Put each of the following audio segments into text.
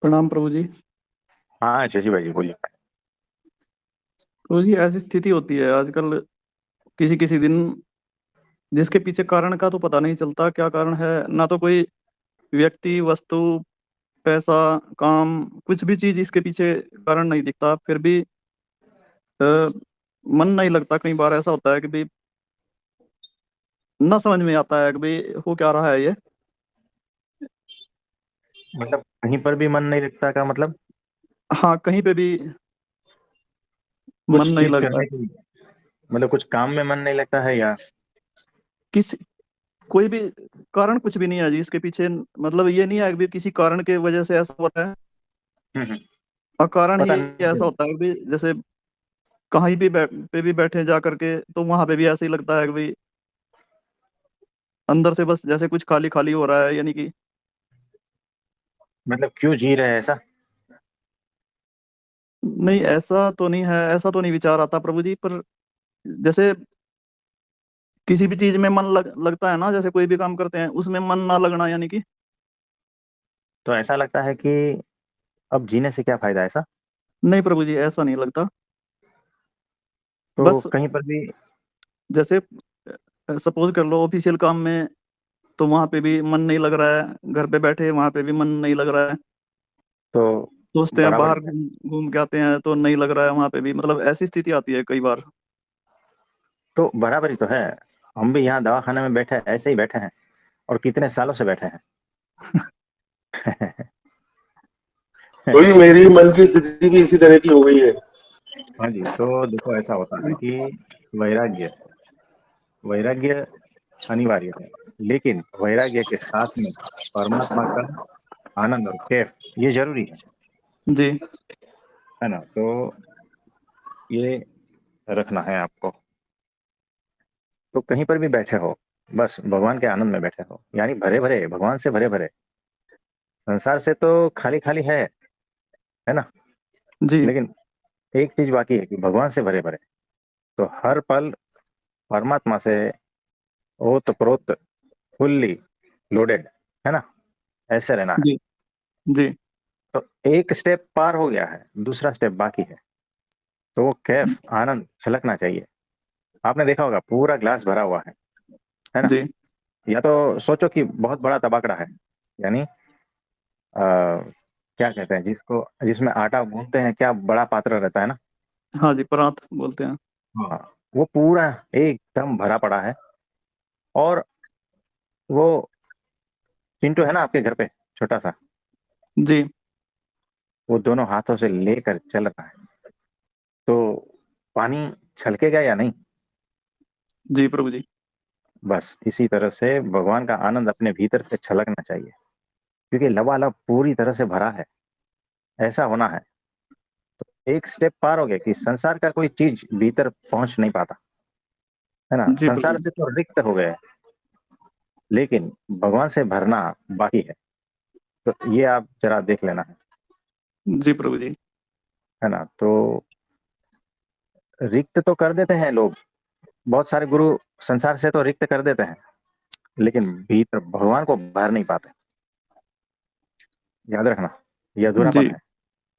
प्रणाम प्रभु जी। हाँ शशि भाई जी बोलिए। प्रभु जी, ऐसी स्थिति होती है आजकल किसी किसी दिन, जिसके पीछे कारण का तो पता नहीं चलता क्या कारण है। ना तो कोई व्यक्ति, वस्तु, पैसा, काम, कुछ भी चीज इसके पीछे कारण नहीं दिखता। फिर भी अ, मन नहीं लगता। कई बार ऐसा होता है कि भाई ना समझ में आता है कि भाई हो क्या रहा है ये। मतलब कहीं पर भी मन नहीं लगता का मतलब हाँ, कहीं पे भी मन कुछ नहीं चीज लगता है। करने की, मतलब कुछ काम में मन नहीं लगता है या? किसी कोई भी कारण कुछ भी नहीं है जी इसके पीछे। मतलब ये नहीं है कि भाई किसी कारण के वजह से ऐसा हो रहा है। हम्म। अकारण ही पता नहीं ऐसा चल। होता है कि भाई जैसे कहीं भी पे भी बैठे जा करके तो वहां पे भी ऐसे ही लगता है कि भाई अंदर से बस जैसे कुछ खाली खाली हो रहा है, यानी कि मतलब क्यों जी रहे हैं ऐसा? नहीं, ऐसा तो नहीं है। ऐसा तो नहीं विचार आता प्रभु जी, पर जैसे किसी भी चीज में मन लगता है ना, जैसे कोई भी काम करते हैं उसमें मन ना लगना, यानी कि तो ऐसा लगता है कि अब जीने से क्या फायदा, ऐसा? नहीं प्रभु जी, ऐसा नहीं लगता। तो बस कहीं पर भी। जैसे सपोज कर लो ऑफिशियल काम में, तो वहां पे भी मन नहीं लग रहा है। घर पे बैठे वहां पे भी मन नहीं लग रहा है। तो सोचते हैं बराबर बाहर ही है। घूम घूम के आते हैं तो नहीं लग रहा है वहां पे भी। मतलब ऐसी स्थिति आती है कई बार। तो बराबर ही तो है। हम भी यहाँ दवाखाने में बैठे ऐसे ही बैठे हैं, और कितने सालों से बैठे हैं। तो ही मेरी मन की स्थिति भी इसी तरह की हो गई है। हाँ जी, तो देखो ऐसा होता है कि वैराग्य वैराग्य अनिवार्य है, लेकिन वैराग्य के साथ में परमात्मा का आनंद और कैफ ये जरूरी जी है ना। तो ये रखना है आपको। तो कहीं पर भी बैठे हो, बस भगवान के आनंद में बैठे हो, यानी भरे भरे भगवान से भरे भरे। संसार से तो खाली खाली है ना। जी लेकिन एक चीज बाकी है कि भगवान से भरे भरे। तो हर पल परमात्मा से ओत प्रोत फुल्ली लोडेड, है ना। ऐसे रहना है। जी जी तो एक स्टेप पार हो गया है, दूसरा स्टेप बाकी है। तो वो कैफ आनंद छलकना चाहिए। आपने देखा होगा पूरा ग्लास भरा हुआ है ना। जी। या तो सोचो कि बहुत बड़ा तबाकड़ा है, यानी क्या कहते हैं जिसको, जिसमें आटा गूंथते हैं, क्या बड़ा पात्र रहता है ना। हाँ जी, परात बोलते हैं। हाँ। वो पूरा एकदम भरा पड़ा है, और वो चिंटू है ना आपके घर पे, छोटा सा, जी वो दोनों हाथों से लेकर चल रहा है। तो पानी छलकेगा या नहीं? जी प्रभु जी। बस इसी तरह से भगवान का आनंद अपने भीतर से छलकना चाहिए, क्योंकि लबालब पूरी तरह से भरा है। ऐसा होना है। एक स्टेप पार हो गया कि संसार का कोई चीज भीतर पहुंच नहीं पाता, है ना। जी प्रभु संसार से तो रिक्त हो गए, लेकिन भगवान से भरना बाकी है। तो ये आप जरा देख लेना जी प्रभु जी। है ना। तो रिक्त तो कर देते हैं लोग, बहुत सारे गुरु संसार से तो रिक्त कर देते हैं, लेकिन भीतर भगवान को भर नहीं पाते। याद रखना, ये जी अधूरापन है।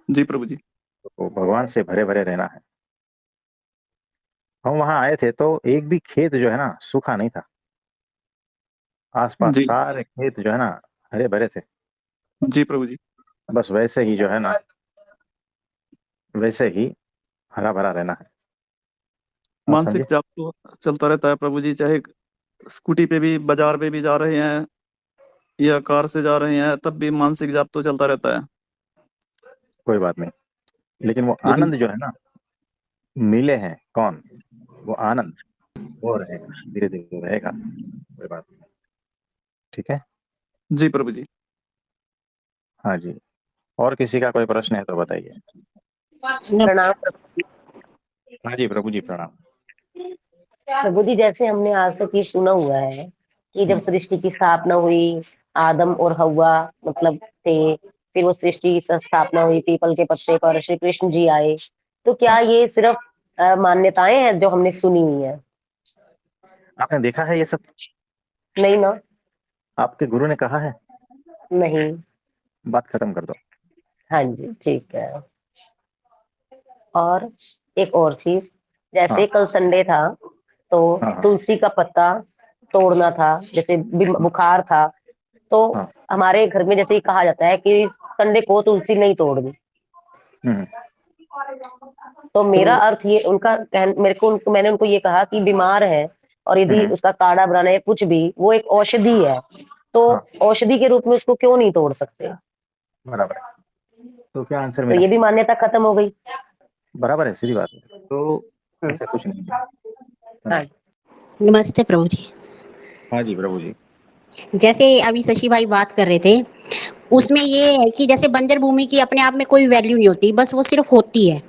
जी प्रभु जी। तो भगवान से भरे भरे रहना है। हम वहां आए थे तो एक भी खेत जो है ना सूखा नहीं था। आसपास जी सारे खेत जो है ना हरे भरे थे। जी प्रभु जी। बस वैसे ही जो है ना, वैसे ही हरा भरा रहना है। आप मानसिक समझे। जाप तो चलता रहता है प्रभु जी, चाहे स्कूटी पे भी, बाजार पे भी जा रहे हैं या कार से जा रहे हैं, तब भी मानसिक जाप तो चलता रहता है। कोई बात नहीं, लेकिन वो लेकिन आनंद जो है ना, मिले हैं कौन, वो आनंद वो रहेगा, धीरे धीरे रहेगा। कोई बात नहीं। ठीक है। जी प्रभु जी। हाँ जी। और किसी का कोई प्रश्न है तो बताइए। प्रणाम हाँ जी प्रभु जी प्रणाम। प्रभु जी। जैसे हमने आज तक ये सुना हुआ है कि जब हम्म। सृष्टि की स्थापना हुई, आदम और हव्वा मतलब थे, फिर वो सृष्टि की स्थापना हुई पीपल के पत्ते पर, श्री कृष्ण जी आए। तो क्या ये सिर्फ मान्यताएं हैं जो हमने सुनी हुई है? आपने देखा है ये सब? नहीं ना। आपके गुरु ने कहा है? नहीं। बात खत्म कर दो। हाँ जी, ठीक है। और एक और चीज, जैसे हाँ कल संडे था तो हाँ हाँ तुलसी का पत्ता तोड़ना था, जैसे बुखार था, तो हाँ। हमारे घर में जैसे ही कहा जाता है कि संडे को तुलसी नहीं तोड़नी। हम्म। तो तो मेरा अर्थ ये उनका मेरे को मैंने उनको ये कहा कि बीमार है और यदि हम्म। उसका काढ़ा बनाना है कुछ भी, वो एक औषधि है, तो हाँ औषधि के रूप में उसको क्यों नहीं तोड़ सकते? बराबर है। तो क्या आंसर तो मिला? ये भी मान्यता खत्म हो गई। बराबर है, सीधी बात है। तो हम्म, ऐसा कुछ नहीं है है ना? हाँ नमस्ते प्रभु जी। हाँ जी प्रभु जी। जैसे अभी शशि भाई बात कर रहे थे, उसमें ये है कि जैसे बंजर भूमि की अपने आप में कोई वैल्यू नहीं होती, बस वो सिर्फ होती है।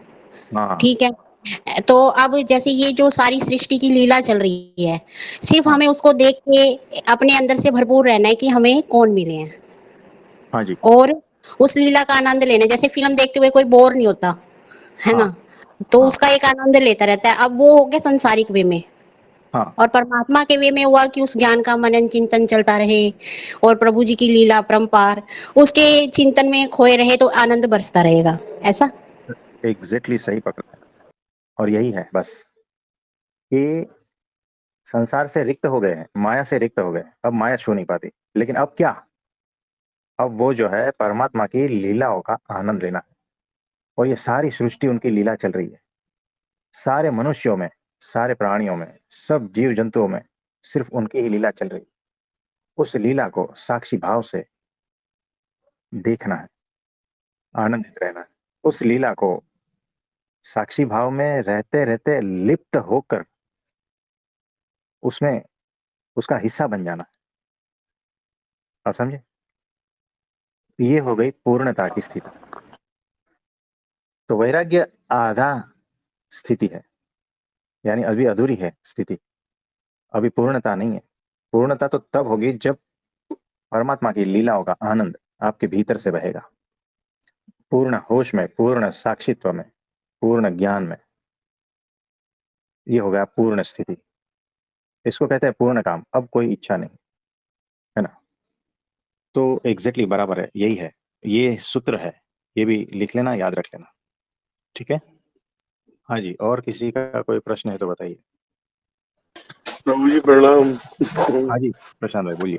हाँ ठीक है। तो अब जैसे ये जो सारी सृष्टि की लीला चल रही है, सिर्फ हाँ हमें उसको देख के अपने अंदर से भरपूर रहना है कि हमें कौन मिले हैं, हाँ जी। और उस लीला का आनंद लेना है। जैसे फिल्म देखते हुए कोई बोर नहीं होता, है हाँ ना? तो हाँ उसका एक आनंद लेता रहता है। अब वो हो गया संसारिक वे में, हाँ। और परमात्मा के वे में हुआ कि उस ज्ञान का मनन चिंतन चलता रहे, और प्रभु जी की लीला परम्पार उसके चिंतन में खोए रहे, तो आनंद बरसता रहेगा। ऐसा एग्जैक्टली सही पकड़ा है। और यही है बस कि संसार से रिक्त हो गए हैं, माया से रिक्त हो गए, अब माया छू नहीं पाती। लेकिन अब क्या? अब वो जो है परमात्मा की लीलाओं का आनंद लेना है। और ये सारी सृष्टि उनकी लीला चल रही है। सारे मनुष्यों में, सारे प्राणियों में, सब जीव जंतुओं में सिर्फ उनकी ही लीला चल रही है। उस लीला को साक्षी भाव से देखना है, आनंदित रहना है। उस लीला को साक्षी भाव में रहते रहते लिप्त होकर उसमें उसका हिस्सा बन जाना। आप समझे? ये हो गई पूर्णता की स्थिति। तो वैराग्य आधा स्थिति है, यानी अभी अधूरी है स्थिति, अभी पूर्णता नहीं है। पूर्णता तो तब होगी जब परमात्मा की लीलाओं का आनंद आपके भीतर से बहेगा, पूर्ण होश में, पूर्ण साक्षित्व में, पूर्ण ज्ञान में। ये हो गया पूर्ण स्थिति। इसको कहते हैं पूर्ण काम। अब कोई इच्छा नहीं, है ना? तो एग्जैक्टली बराबर है, यही है, ये सूत्र है। ये भी लिख लेना, याद रख लेना। ठीक है। हाँ जी, और किसी का कोई प्रश्न है तो बताइए। प्रभु जी प्रणाम। हाँ जी प्रशांत भाई बोलिए।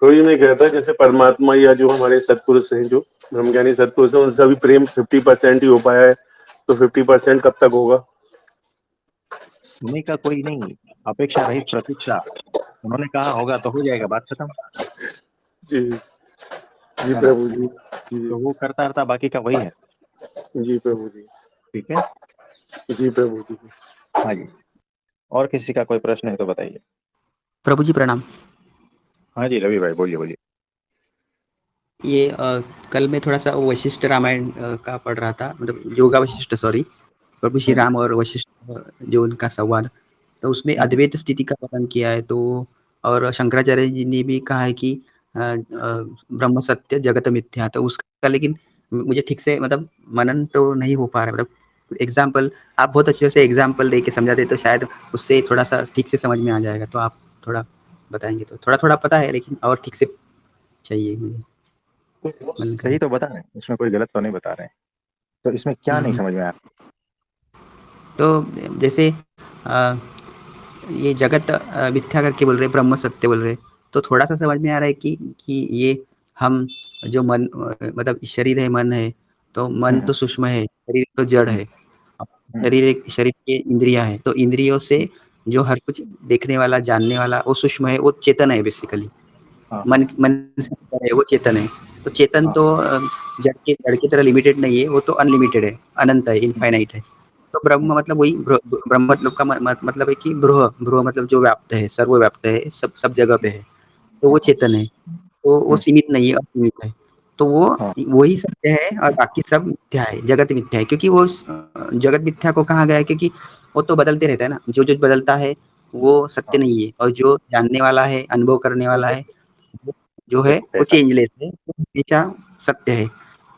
प्रभु जी मैं कहता जैसे परमात्मा या जो हमारे सत्पुरुष हैं, जो ब्रह्मज्ञानी सत्पुरुष हैं, उनसे अभी प्रेम 50% ही हो पाया है, तो 50% कब तक होगा? समय का कोई नहीं, अपेक्षा रहित प्रतीक्षा। उन्होंने कहा होगा तो हो जाएगा, बात खत्म। जी जी है ना? प्रभु जी। जी तो वो करता रहता, बाकी का वही है। जी प्रभु जी। ठीक है। जी प्रभु जी। हाँ जी, और किसी का कोई प्रश्न है तो बताइए। प्रभु जी प्रणाम। हाँ जी रवि भाई बोलिए बोलिए। ये कल मैं थोड़ा सा वशिष्ठ रामायण का पढ़ रहा था, मतलब योगा वशिष्ठ, सॉरी, प्रभु श्री हम्म, राम और वशिष्ठ, जो उनका संवाद, तो उसमें हम्म, अद्वैत स्थिति का वर्णन किया है। तो और शंकराचार्य जी ने भी कहा है कि ब्रह्म सत्य जगत मिथ्या। तो उसका लेकिन मुझे ठीक से मतलब मनन तो नहीं हो पा रहा है। मतलब एग्जाम्पल आप बहुत अच्छे से एग्जाम्पल दे के समझाते तो शायद उससे थोड़ा सा ठीक से समझ में आ जाएगा। तो आप थोड़ा बताएंगे तो थोड़ा थोड़ा पता है, लेकिन और ठीक से चाहिए मुझे तो वो मनन सही करना। तो बता रहे हैं, इसमें कोई गलत तो नहीं बता रहे हैं। तो इसमें क्या नहीं हम्म। समझ में आया? तो जैसे अ, ये जगत मिथ्या करके बोल रहे, ब्रह्म सत्य बोल रहे, तो थोड़ा सा समझ में आ रहा है कि ये हम जो मन मतलब शरीर है, मन है, तो मन हम्म, तो सूक्ष्म है, शरीर तो जड़ हम्म, है। अब हम्म, शरीर के इंद्रियां है, तो इंद्रियों से जो हर कुछ देखने वाला जानने वाला वो सूक्ष्म है, वो चेतन है बेसिकली। हाँ मन से ऊपर है, वो चेतन है। तो चेतन हाँ तो जड़ की तरह लिमिटेड नहीं है, वो तो अनलिमिटेड है, अनंत है, इनफाइनाइट है। तो हम्म, ब्रह्म मतलब वही ब्रह्म मतलब का मतलब है कि ब्रूह ब्रूह मतलब जो व्याप्त है, सर्वव्याप्त है, सब जगह पे है, तो वो हाँ चेतन है। तो वो हम्म, सीमित नहीं है, असीमित है। तो वो हाँ वही सत्य है, और बाकी सब मिथ्या है, जगत मिथ्या है। क्योंकि वो जगत मिथ्या को कहा गया है क्योंकि वो तो बदलते रहता है ना। जो जो बदलता है वो सत्य हाँ। नहीं है, और जो जानने वाला है, अनुभव करने वाला है, वो जो है वो वो ऐसा चेंजलेस है, वो हमेशा सत्य है।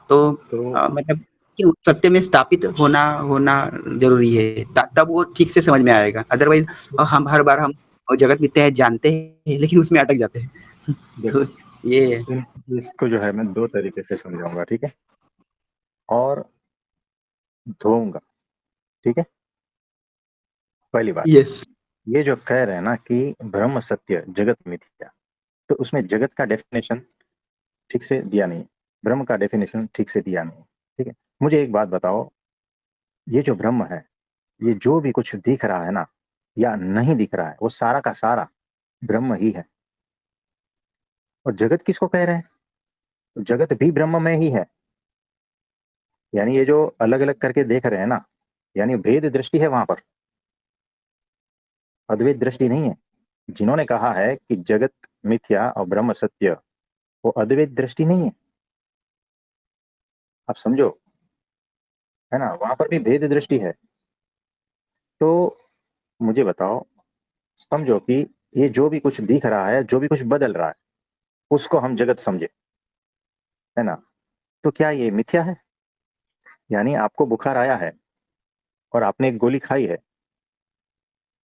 तो तो मतलब कि उस सत्य में स्थापित होना होना ज़रूरी है, त तब वो ठीक से समझ में आएगा। अदरवाइज़ हम हर बार हम जगत मिथ्या है जानते हैं, लेकिन उसमें अटक जाते हैं। तो देखो, ये है। इसको जो है मैं दो तरीके से समझाऊंगा, ठीक है? और धोऊंगा। ठीक है, पहली बात। यस। ये जो कह रहे हैं ना कि ब्रह्म सत्य जगत मिथ्या, तो उसमें जगत का डेफिनेशन ठीक से दिया नहीं, ब्रह्म का डेफिनेशन ठीक से दिया नहीं। ठीक है, मुझे एक बात बताओ, ये जो ब्रह्म है, ये जो भी कुछ दिख रहा है ना या नहीं दिख रहा है, वो सारा का सारा ब्रह्म ही है। और जगत किसको कह रहे हैं? तो जगत भी ब्रह्म में ही है। यानी ये जो अलग अलग करके देख रहे हैं ना, यानी भेद दृष्टि है वहां पर, अद्वैत दृष्टि नहीं है। जिन्होंने कहा है कि जगत मिथ्या और ब्रह्म सत्य, वो अद्वैत दृष्टि नहीं है। आप समझो, है ना, वहां पर भी भेद दृष्टि है। तो मुझे बताओ, समझो कि ये जो भी कुछ दिख रहा है, जो भी कुछ बदल रहा है, उसको हम जगत समझे, है ना, तो क्या ये मिथ्या है? यानी आपको बुखार आया है और आपने एक गोली खाई है,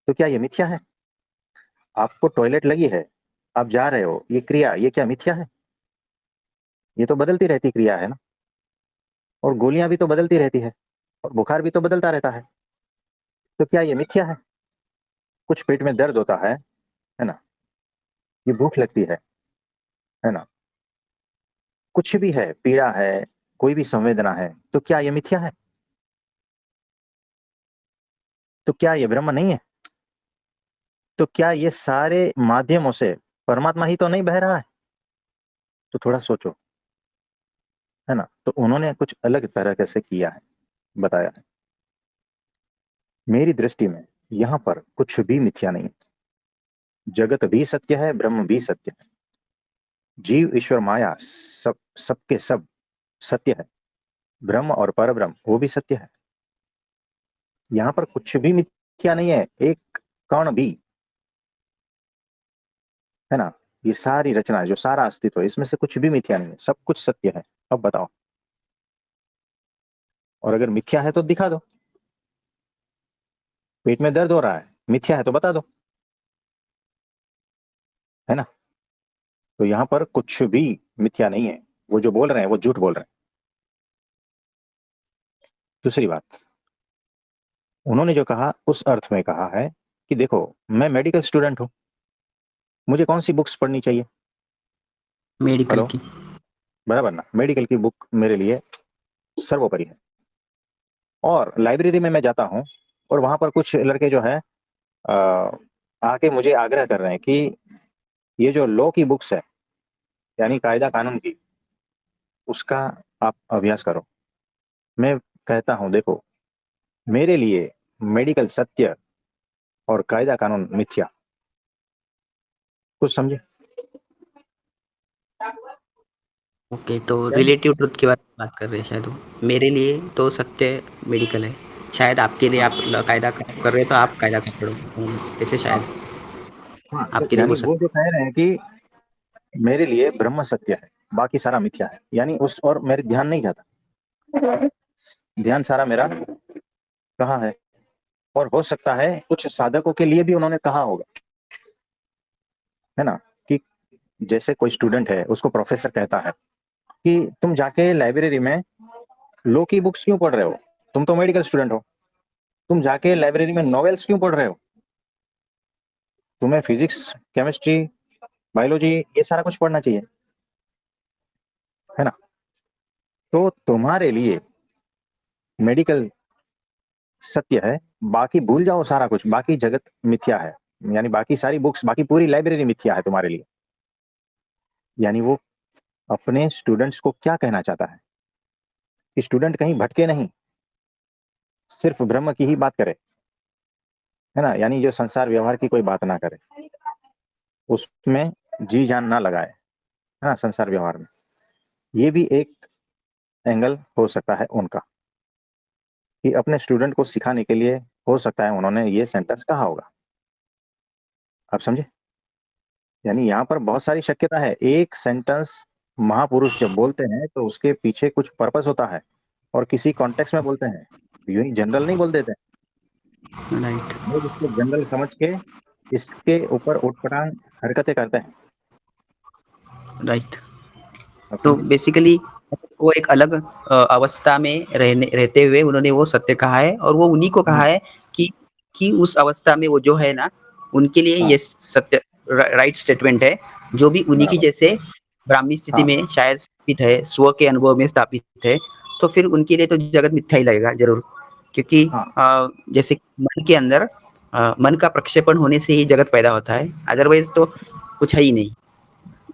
तो क्या ये मिथ्या है? आपको टॉयलेट लगी है, आप जा रहे हो, ये क्रिया, ये क्या मिथ्या है? ये तो बदलती रहती क्रिया है ना। और गोलियां भी तो बदलती रहती है, और बुखार भी तो बदलता रहता है, तो क्या ये मिथ्या है? कुछ पेट में दर्द होता है ना, ये भूख लगती है ना, कुछ भी है, पीड़ा है, कोई भी संवेदना है, तो क्या ये मिथ्या है? तो क्या ये ब्रह्म नहीं है? तो क्या ये सारे माध्यमों से परमात्मा ही तो नहीं बह रहा है? तो थोड़ा सोचो, है ना। तो उन्होंने कुछ अलग तरह से किया है, बताया है। मेरी दृष्टि में यहां पर कुछ भी मिथ्या नहीं है। जगत भी सत्य है, ब्रह्म भी सत्य है, जीव ईश्वर माया सब सबके सब सत्य है, ब्रह्म और परब्रह्म वो भी सत्य है। यहां पर कुछ भी मिथ्या नहीं है, एक कण भी, है ना। ये सारी रचना है, जो सारा अस्तित्व है, इसमें से कुछ भी मिथ्या नहीं है, सब कुछ सत्य है। अब बताओ, और अगर मिथ्या है तो दिखा दो। पेट में दर्द हो रहा है, मिथ्या है तो बता दो, है ना। तो यहां पर कुछ भी मिथ्या नहीं है, वो जो बोल रहे हैं वो झूठ बोल रहे हैं। दूसरी बात, उन्होंने जो कहा उस अर्थ में कहा है कि देखो, मैं मेडिकल स्टूडेंट हूं, मुझे कौन सी बुक्स पढ़नी चाहिए? मेडिकल हेलो, की। बराबर ना, मेडिकल की बुक मेरे लिए सर्वोपरि है। और लाइब्रेरी में मैं जाता हूँ, और वहां पर कुछ लड़के जो है आके मुझे आग्रह कर रहे हैं कि ये जो लॉ की बुक्स है, यानी कायदा कानून की, उसका आप अभ्यास करो। मैं कहता हूं देखो, मेरे लिए मेडिकल सत्य और कायदा कानून मिथ्या। कुछ समझे? ओके, तो यानी रिलेटिव ट्रुथ की बात कर रहे हैं शायद वो। मेरे लिए तो सत्य मेडिकल है, शायद आपके लिए हाँ, आप कायदा कर रहे हो तो आप कायदा कर रहे हो, ऐसे हाँ, शायद हाँ, तो आपके लिए वो यानी वो सत्य। जो कह रहे हैं कि मेरे लिए ब्रह्म सत्य है, बाकी सारा मिथ्या है, यानी उस और मेरे ध्यान नहीं जाता, ध्यान सारा मेरा कहाँ है। और हो सकता है कुछ साधकों के लिए भी उन्होंने कहा होगा, है ना, कि जैसे कोई स्टूडेंट है, उसको प्रोफेसर कहता है कि तुम जाके लाइब्रेरी में लो की बुक्स क्यों पढ़ रहे हो, तुम तो मेडिकल स्टूडेंट हो, तुम जाके लाइब्रेरी में नॉवेल्स क्यों पढ़ रहे हो, तुम्हें फिजिक्स, केमिस्ट्री, बायोलॉजी, ये सारा कुछ पढ़ना चाहिए, है ना। तो तुम्हारे लिए मेडिकल सत्य है, बाकी भूल जाओ सारा कुछ, बाकी जगत मिथ्या है, यानी बाकी सारी बुक्स, बाकी पूरी लाइब्रेरी मिथ्या है तुम्हारे लिए। यानी वो अपने स्टूडेंट्स को क्या कहना चाहता है कि स्टूडेंट कहीं भटके नहीं, सिर्फ ब्रह्म की ही बात करे, है ना, यानी जो संसार व्यवहार की कोई बात ना करे, उसमें जी जान ना लगाए, है ना, संसार व्यवहार में। ये भी एक एंगल हो सकता है उनका, कि अपने स्टूडेंट को सिखाने के लिए हो सकता है उन्होंने ये सेंटेंस कहा होगा। आप समझे? यानी यहाँ पर बहुत सारी शक्यता है। एक सेंटेंस महापुरुष जब बोलते हैं तो उसके पीछे कुछ पर्पस होता है, और किसी कॉन्टेक्स्ट में बोलते हैं, यूं ही जनरल नहीं बोल देते। राइट। लोग इसको जनरल समझ के इसके ऊपर उठपटांग हरकतें करते हैं। राइट। आप तो समझे? बेसिकली वो एक अलग अवस्था में रहते हुए उन्होंने वो सत्य कहा है और वो उन्हीं को कहा है कि उस अवस्था में वो जो है ना, उनके लिए हाँ। ये सत्य राइट स्टेटमेंट है, जो भी उन्हीं की बराबर। जैसे ब्राह्मी स्थिति हाँ। में शायद स्थापित है, स्व के अनुभव में स्थापित है, तो फिर उनके लिए तो जगत मिथ्या ही लगेगा ज़रूर। क्योंकि हाँ। जैसे मन के अंदर मन का प्रक्षेपण होने से ही जगत पैदा होता है, अदरवाइज़ तो कुछ है ही नहीं।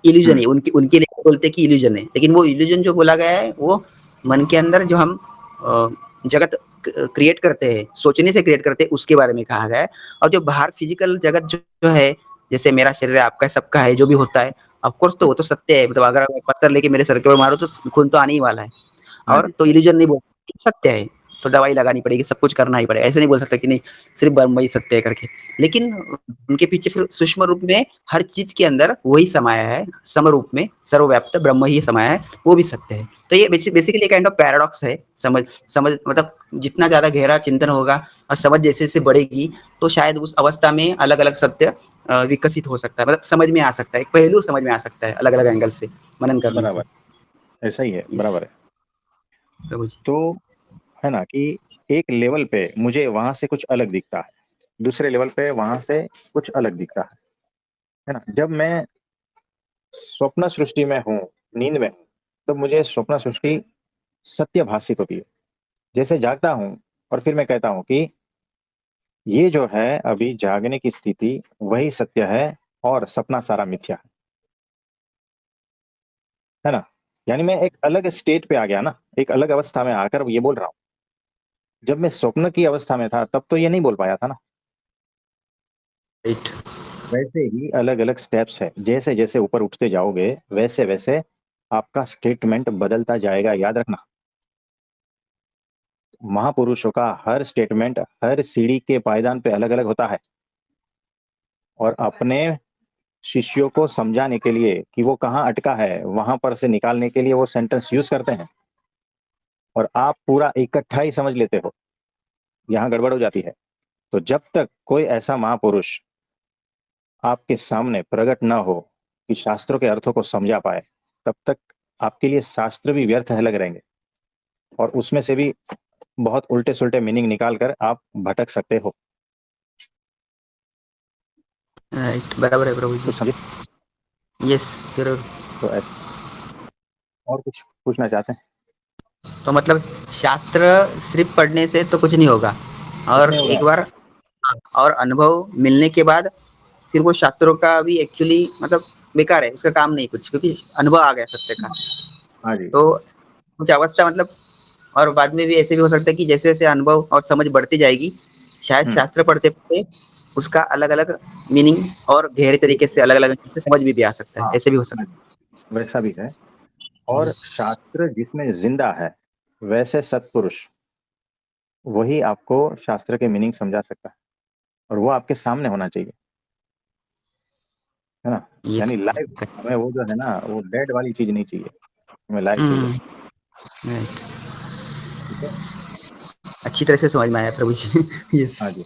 इल्यूजन है, उनके लिए बोलते हैं कि इल्यूजन है, लेकिन वो इल्यूजन जो बोला गया है वो मन के अंदर जो हम जगत क्रिएट करते हैं, सोचने से क्रिएट करते हैं, उसके बारे में कहा गया है। और जो बाहर फिजिकल जगत जो है, जैसे मेरा शरीर है, आपका है, सबका है, जो भी होता है, ऑफ कोर्स तो वो तो सत्य है, मतलब अगर पत्थर लेके मेरे सर के ऊपर मारो तो खून तो आने ही वाला है। हाँ और जी। तो इल्यूजन नहीं बोल, सत्य है, तो दवाई लगानी पड़ेगी, सब कुछ करना ही पड़ेगा। ऐसे नहीं बोल सकता कि नहीं सिर्फ ब्रह्म ही सत्य है करके। लेकिन उनके पीछे फिर सूक्ष्म रूप में हर चीज के अंदर वही समाया है, समरूप में सर्वव्याप्त ब्रह्म ही समाया है, वो भी सत्य है। तो ये बेसिकली काइंड ऑफ पैराडॉक्स है। समझ समझ मतलब जितना ज्यादा गहरा चिंतन होगा और समझ जैसे जैसे बढ़ेगी, तो शायद उस अवस्था में अलग अलग सत्य विकसित हो सकता है, मतलब समझ में आ सकता है, एक पहलू समझ में आ सकता है अलग अलग एंगल से मनन करने से। बराबर, ऐसा ही है, यस बराबर है। प्रभु जी। तो है ना कि एक लेवल पे मुझे वहां से कुछ अलग दिखता है, दूसरे लेवल पे वहां से कुछ अलग दिखता है ना। जब मैं स्वप्न सृष्टि में हूँ, नींद में हूँ, तब मुझे स्वप्न सृष्टि सत्य भासित होती है। जैसे जागता हूँ और फिर मैं कहता हूँ कि ये जो है अभी जागने की स्थिति वही सत्य है और सपना सारा मिथ्या है ना। यानी मैं एक अलग स्टेट पे आ गया ना, एक अलग अवस्था में आकर ये बोल रहा हूँ। जब मैं स्वप्न की अवस्था में था तब तो ये नहीं बोल पाया था ना। राइट। वैसे ही अलग अलग स्टेप्स है, जैसे जैसे ऊपर उठते जाओगे वैसे वैसे आपका स्टेटमेंट बदलता जाएगा, याद रखना। महापुरुषों का हर स्टेटमेंट हर सीढ़ी के पायदान पे अलग अलग होता है, और अपने शिष्यों को समझाने के लिए कि वो कहाँ अटका है वहां पर से निकालने के लिए वो सेंटेंस यूज करते हैं, और आप पूरा इकट्ठा ही समझ लेते हो, यहाँ गड़बड़ हो जाती है। तो जब तक कोई ऐसा महापुरुष आपके सामने प्रकट ना हो कि शास्त्रों के अर्थों को समझा पाए, तब तक आपके लिए शास्त्र भी व्यर्थ है लग रहेंगे, और उसमें से भी बहुत उल्टे सुल्टे मीनिंग निकाल कर आप भटक सकते हो। राइट, बराबर है प्रभु जी। कुछ समझे? यस, जरूर। तो ऐसा और कुछ पूछना चाहते हैं? तो मतलब शास्त्र सिर्फ पढ़ने से तो कुछ नहीं होगा, कुछ और नहीं होगा। एक बार और अनुभव मिलने के बाद फिर वो शास्त्रों का भी एक्चुअली मतलब बेकार है, उसका काम नहीं कुछ, क्योंकि अनुभव आ गया सत्य का। हाँ जी। तो कुछ अवस्था मतलब, और बाद में भी ऐसे भी हो सकता है कि जैसे जैसे अनुभव और समझ बढ़ती जाएगी, शायद हम्म। शास्त्र पढ़ते पढ़ते उसका अलग अलग मीनिंग और गहरे तरीके से अलग अलग से समझ भी आ सकता है, हाँ, ऐसे भी हो हाँ सकता जी, वैसा भी है। है। और यस। शास्त्र जिसमें जिंदा है, वैसे सत्पुरुष वही आपको शास्त्र के मीनिंग समझा सकता है, और वो आपके सामने होना चाहिए, है ना। ये यानी लाइव। हमें वो जो है ना, वो डेड वाली चीज नहीं चाहिए, हमें लाइव चाहिए। हम्म। राइट। ठीक है। अच्छी तरह से समझ में आया प्रभु जी। यस। हाँ जी।